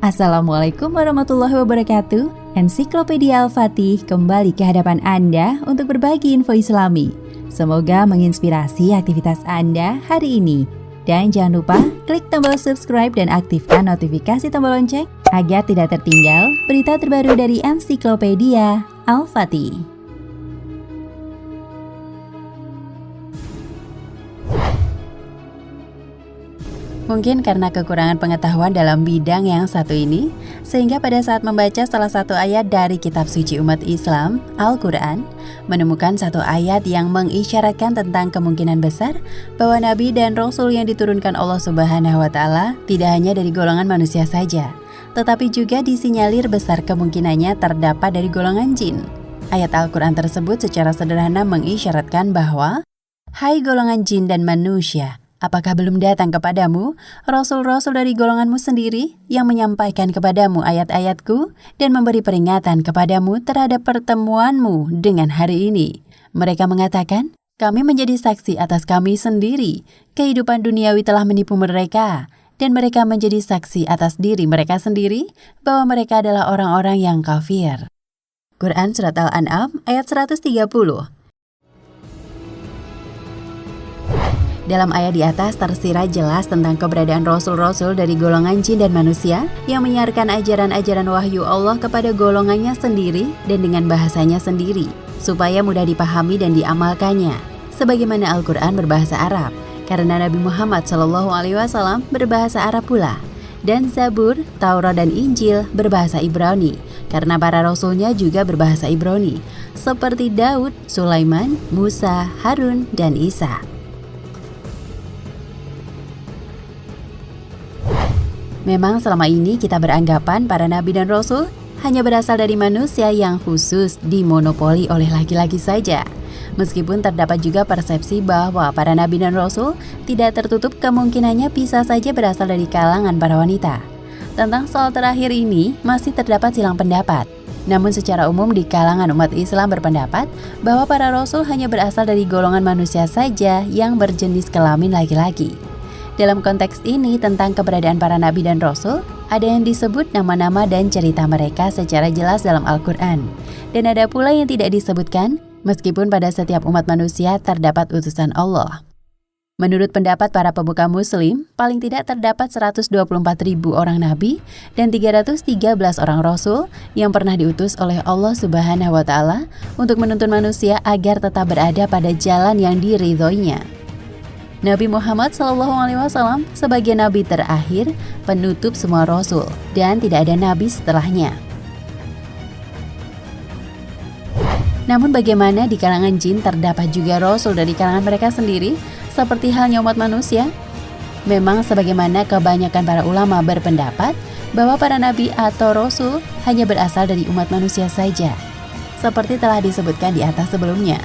Assalamualaikum warahmatullahi wabarakatuh. Ensiklopedia Al-Fatih kembali ke hadapan Anda untuk berbagi info Islami. Semoga menginspirasi aktivitas Anda hari ini. Dan jangan lupa klik tombol subscribe dan aktifkan notifikasi tombol lonceng agar tidak tertinggal berita terbaru dari Ensiklopedia Al-Fatih. Mungkin karena kekurangan pengetahuan dalam bidang yang satu ini, sehingga pada saat membaca salah satu ayat dari kitab suci umat Islam, Al-Quran, menemukan satu ayat yang mengisyaratkan tentang kemungkinan besar bahwa Nabi dan Rasul yang diturunkan Allah Subhanahu wa Ta'ala tidak hanya dari golongan manusia saja, tetapi juga disinyalir besar kemungkinannya terdapat dari golongan jin. Ayat Al-Quran tersebut secara sederhana mengisyaratkan bahwa, "Hai golongan jin dan manusia, apakah belum datang kepadamu rasul-rasul dari golonganmu sendiri yang menyampaikan kepadamu ayat-ayatku dan memberi peringatan kepadamu terhadap pertemuanmu dengan hari ini? Mereka mengatakan, kami menjadi saksi atas kami sendiri. Kehidupan duniawi telah menipu mereka, dan mereka menjadi saksi atas diri mereka sendiri bahwa mereka adalah orang-orang yang kafir." Quran Surat Al-An'am ayat 130. Dalam ayat di atas tersirat jelas tentang keberadaan rasul-rasul dari golongan jin dan manusia yang menyiarkan ajaran-ajaran wahyu Allah kepada golongannya sendiri dan dengan bahasanya sendiri, supaya mudah dipahami dan diamalkannya. Sebagaimana Al-Quran berbahasa Arab, karena Nabi Muhammad SAW berbahasa Arab pula, dan Zabur, Taurat dan Injil berbahasa Ibrani, karena para rasulnya juga berbahasa Ibrani, seperti Daud, Sulaiman, Musa, Harun, dan Isa. Memang selama ini kita beranggapan para nabi dan rasul hanya berasal dari manusia yang khusus dimonopoli oleh laki-laki saja. Meskipun terdapat juga persepsi bahwa para nabi dan rasul tidak tertutup kemungkinannya bisa saja berasal dari kalangan para wanita. Tentang soal terakhir ini masih terdapat silang pendapat. Namun secara umum di kalangan umat Islam berpendapat bahwa para rasul hanya berasal dari golongan manusia saja yang berjenis kelamin laki-laki. Dalam konteks ini tentang keberadaan para nabi dan rasul, ada yang disebut nama-nama dan cerita mereka secara jelas dalam Al-Quran. Dan ada pula yang tidak disebutkan, meskipun pada setiap umat manusia terdapat utusan Allah. Menurut pendapat para pemuka muslim, paling tidak terdapat 124.000 orang nabi dan 313 orang rasul yang pernah diutus oleh Allah Subhanahu wa Ta'ala untuk menuntun manusia agar tetap berada pada jalan yang diridhoinya. Nabi Muhammad SAW sebagai nabi terakhir, penutup semua rasul, dan tidak ada nabi setelahnya. Namun bagaimana di kalangan jin terdapat juga rasul dari kalangan mereka sendiri, seperti halnya umat manusia? Memang sebagaimana kebanyakan para ulama berpendapat bahwa para nabi atau rasul hanya berasal dari umat manusia saja, seperti telah disebutkan di atas sebelumnya.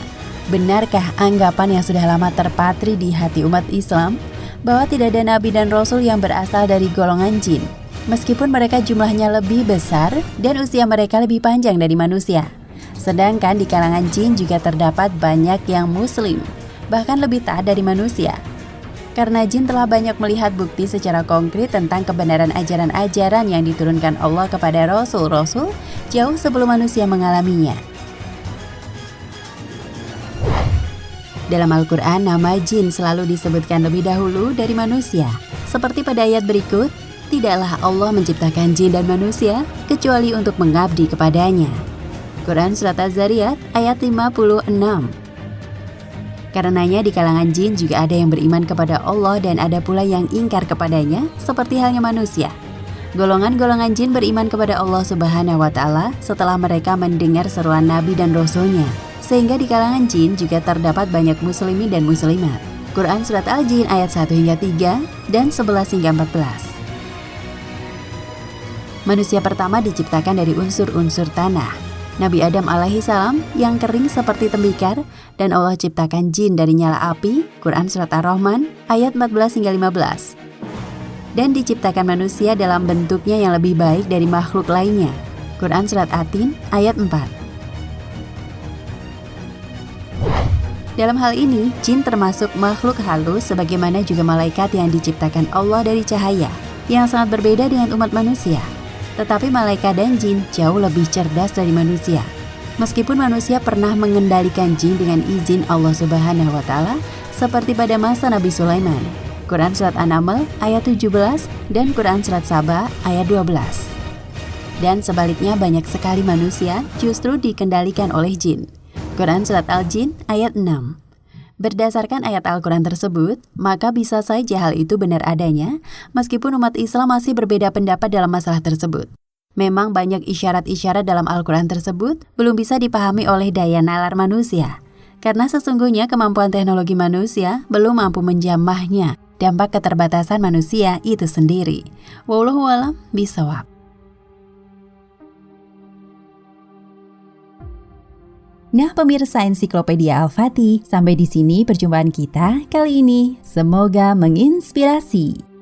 Benarkah anggapan yang sudah lama terpatri di hati umat Islam bahwa tidak ada nabi dan rasul yang berasal dari golongan jin, meskipun mereka jumlahnya lebih besar dan usia mereka lebih panjang dari manusia? Sedangkan di kalangan jin juga terdapat banyak yang muslim, bahkan lebih taat dari manusia. Karena jin telah banyak melihat bukti secara konkret tentang kebenaran ajaran-ajaran yang diturunkan Allah kepada rasul-rasul jauh sebelum manusia mengalaminya. Dalam Al-Quran, nama jin selalu disebutkan lebih dahulu dari manusia. Seperti pada ayat berikut, tidaklah Allah menciptakan jin dan manusia kecuali untuk mengabdi kepadanya. Quran Surat Az-Zariyat ayat 56. Karenanya di kalangan jin juga ada yang beriman kepada Allah dan ada pula yang ingkar kepadanya, seperti halnya manusia. Golongan-golongan jin beriman kepada Allah Subhanahu wa Ta'ala setelah mereka mendengar seruan Nabi dan Rasulnya. Sehingga di kalangan jin juga terdapat banyak muslimin dan muslimat. Quran Surat Al-Jin ayat 1 hingga 3 dan 11 hingga 14. Manusia pertama diciptakan dari unsur-unsur tanah. Nabi Adam alaihi salam yang kering seperti tembikar, dan Allah ciptakan jin dari nyala api. Quran Surat Ar-Rahman ayat 14 hingga 15. Dan diciptakan manusia dalam bentuknya yang lebih baik dari makhluk lainnya. Quran Surat At-Tin ayat 4. Dalam hal ini, jin termasuk makhluk halus sebagaimana juga malaikat yang diciptakan Allah dari cahaya, yang sangat berbeda dengan umat manusia. Tetapi malaikat dan jin jauh lebih cerdas dari manusia. Meskipun manusia pernah mengendalikan jin dengan izin Allah Subhanahu wa Ta'ala, seperti pada masa Nabi Sulaiman. Quran Surat An-Naml ayat 17 dan Quran Surat Saba ayat 12. Dan sebaliknya banyak sekali manusia justru dikendalikan oleh jin. Quran Surat Al-Jin ayat 6. Berdasarkan ayat Al-Quran tersebut, maka bisa saja hal itu benar adanya, meskipun umat Islam masih berbeda pendapat dalam masalah tersebut. Memang banyak isyarat-isyarat dalam Al-Quran tersebut belum bisa dipahami oleh daya nalar manusia, karena sesungguhnya kemampuan teknologi manusia belum mampu menjamahnya dampak keterbatasan manusia itu sendiri. Wallahu a'lam bishawab. Nah pemirsa Ensiklopedia Al-Fatih, sampai di sini perjumpaan kita kali ini. Semoga menginspirasi.